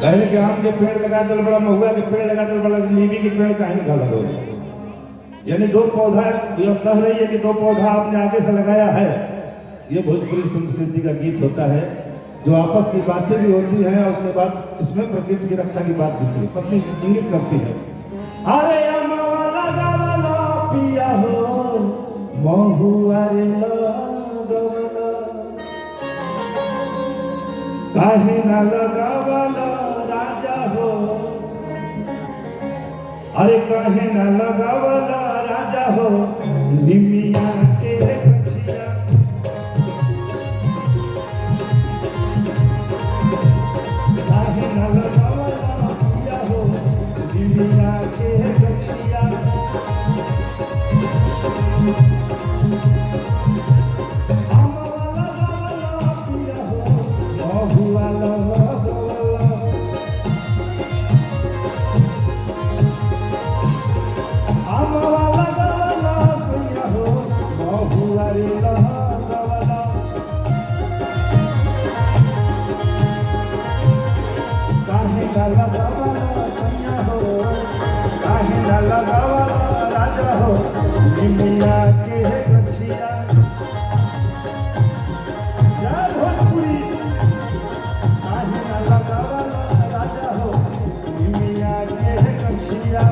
कहले कि आम के पेड़ लगा दल बड़ा, महुआ के पेड़ लगा दल बड़ा, नींबी के पेड़ काहे नहीं लगा? यानी दो पौधा, ये कह रही है कि दो पौधा आपने आगे से लगाया है। ये भोजपुरी संस्कृति का गीत होता है, जो आपस की बातें भी होती हैं और उसके बाद इसमें प्रकृति की रक्षा की बात होती है, पत्नी इंगित करती है। अरे अमवा लगावला पिया हो, महुआ रे लगावला, काहे ना लगावला राजा हो, अरे काहे ना लगावला राजा हो, निमिया के गछिया, काहे ना लगावला पिया हो, निमिया के गछिया। अमवा लगावला पिया हो, महुआ लगावला, अमवा लगावला सैया हो, महुआ रे लगावला, काहे ना लगावला सैया हो, काहे ना लगावला राजा हो, निमिया के गछिया। जय भोजपुरी। काहे ना लगावला राजा हो, निमिया के गछिया।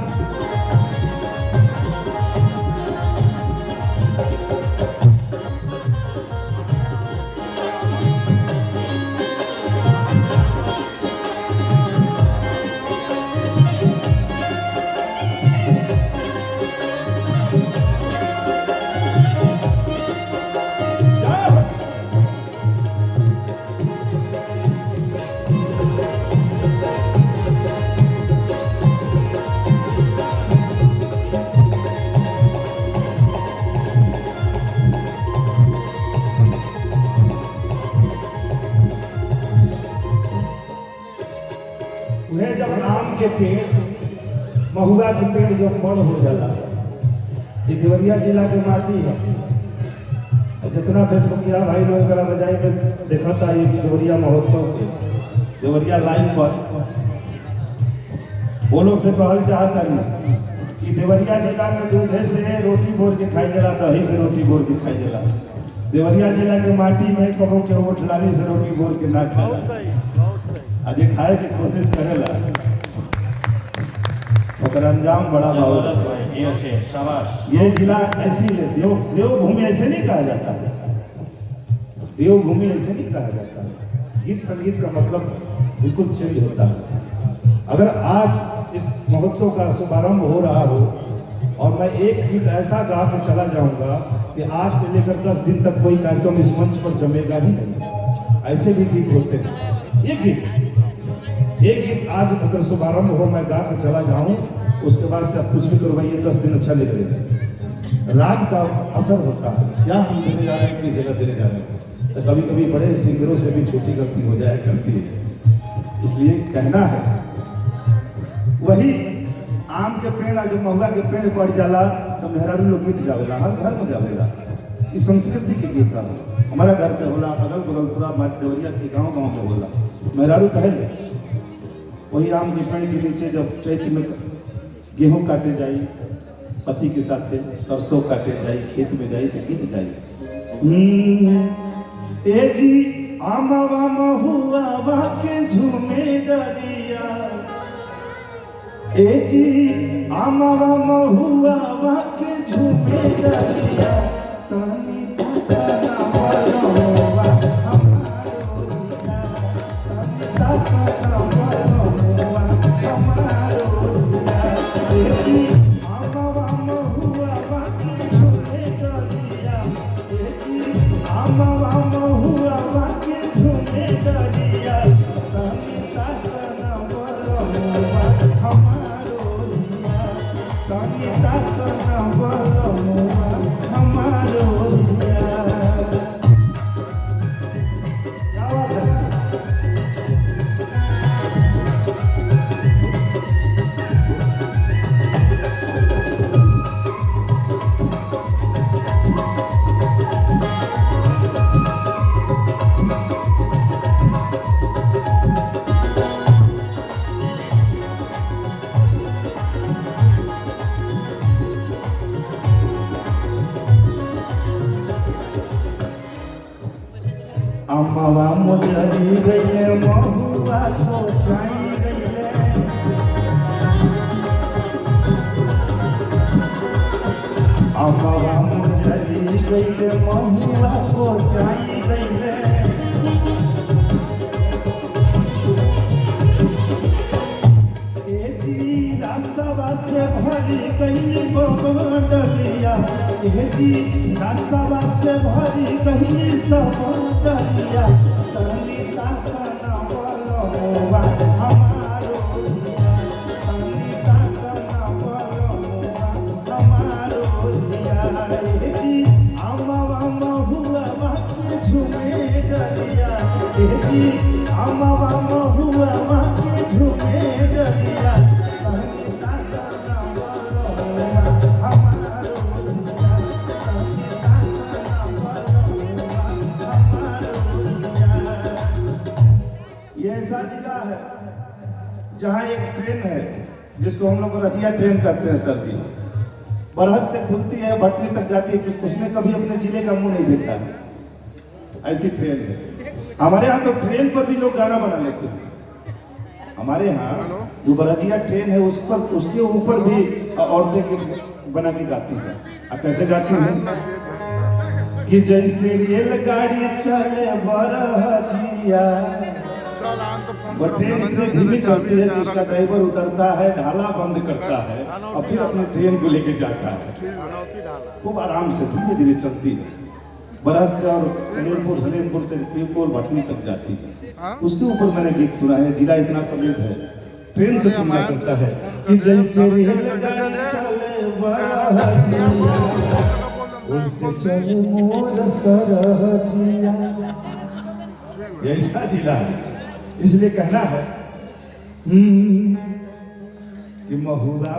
उन्हें जब आम के पेड़, महुआ के पेड़ जब बड़ हो जाला, ये देवरिया जिला के माटी है। जितना फेसबुकिया भाई लोग करा रजाई में देखा था ये देवरिया महोत्सव के, देवरिया लाइन पर वो लोग से कहल चाहता नहीं कि देवरिया जिला में दूध से रोटी बोर के खाई जाला, दही से रोटी बोर के खाई जाला। देवरिया जिला के माटी में कबो के ओठलानी से रोटी बोर के ना खाला, आज खाए की कोशिश करेला, और अंजाम बड़ा बहुत। ये जिला ऐसी है, देवभूमि ऐसे नहीं कहा जाता, देवभूमि ऐसे नहीं कहा जाता। गीत संगीत का मतलब बिल्कुल चेंज होता है। अगर आज इस महोत्सव का शुभारंभ हो रहा हो और मैं एक गीत ऐसा गा के चला जाऊंगा कि आज से लेकर 10 दिन तक कोई कार्यक्रम इस मंच पर जमेगा ही नहीं, ऐसे भी गीत होते हैं। एक गीत आज अगर शुभारंभ हो, मैं गा के चला जाऊं, उसके बाद से आप कुछ भी करवाइए 10 दिन अच्छा निकलेगा। राग का असर होता है, क्या हम देने जा रहे हैं, किस जगह देने जा रहे हैं। तो कभी कभी बड़े सिंगरों से भी छोटी गलती हो जाए करती है, इसलिए कहना है वही आम के पेड़, जो महुआ के पेड़ बढ़ जाला तो मेहरारू लोग गीत गावेला, हर घर में गावेला। इस संस्कृति के गीत था, हमारा घर पे होला, अगल बगल पूरा देवरिया के गाँव गाँव में होला। मेहरारू कहे वही आम के पेड़ के नीचे जब चैत में गेहूं काटे जाई, पति के साथ सरसों काटे जाई, खेत में जाई तो गीत गाई, ए जी आमवा महुआ वाके झूमे डरिया, ए जी आमवा महुआ वाके झूमे डरिया, तानी ताका मरवा हमारो दिया, तानी ताका मरवा हमारो दिया, ए जी आमवा महुआ वाके झूमे डरिया, ए जी आमवा महुआ वाके झूमे डरिया, तानी ताका मरवा हमारो दिया, तानी ताका मरवा हमारो दिया। क्या बात है? अम्मावा मुजरी गई महुआ तो चाई गई अम्मावा मुजरी गई महुआ तो चाई गई रास्ता से भरी गई डलिया जी रास्ता से भरी गई सब डलिया तनिता कना बोलवा हमारो तनिता कना बोलवा हमारो जी अम्मा महुआ के झूमे डलिया जी अम्मा महुआ के झूमे डलिया ये ऐसा जिला है जहाँ एक ट्रेन है जिसको हम लोग रजिया ट्रेन कहते हैं सर जी। बरहत से खुलती है भटनी तक जाती है, उसने कभी अपने जिले का मुंह नहीं देखा, ऐसी ट्रेन है। हमारे यहाँ तो ट्रेन पर भी लोग गाना बना लेते हैं। हमारे यहाँ जो बरजिया ट्रेन है उस पर उसके ऊपर भी औरतें बना के गाती हैं। अब कैसे गाती हैं कि जैसे रेलगाड़ी चले बरजिया, वो ट्रेन इतनी धीमी चलती है कि उसका ड्राइवर उतरता है, ढाला बंद करता है और फिर अपनी ट्रेन को लेके जाता है। खूब आराम से धीरे धीरे चलती है, बरस से और सलेमपुर से पीरकोल भटनी तक जाती है। उसके ऊपर मैंने गीत सुना है। जिला इतना समृद्ध है, ट्रेन से तुलना करता है कि जैसे रेलगाड़ी चले बरजिया वैसे चले मोर सरजिया। ऐसा जिला है, इसलिए कहना है कि महुआ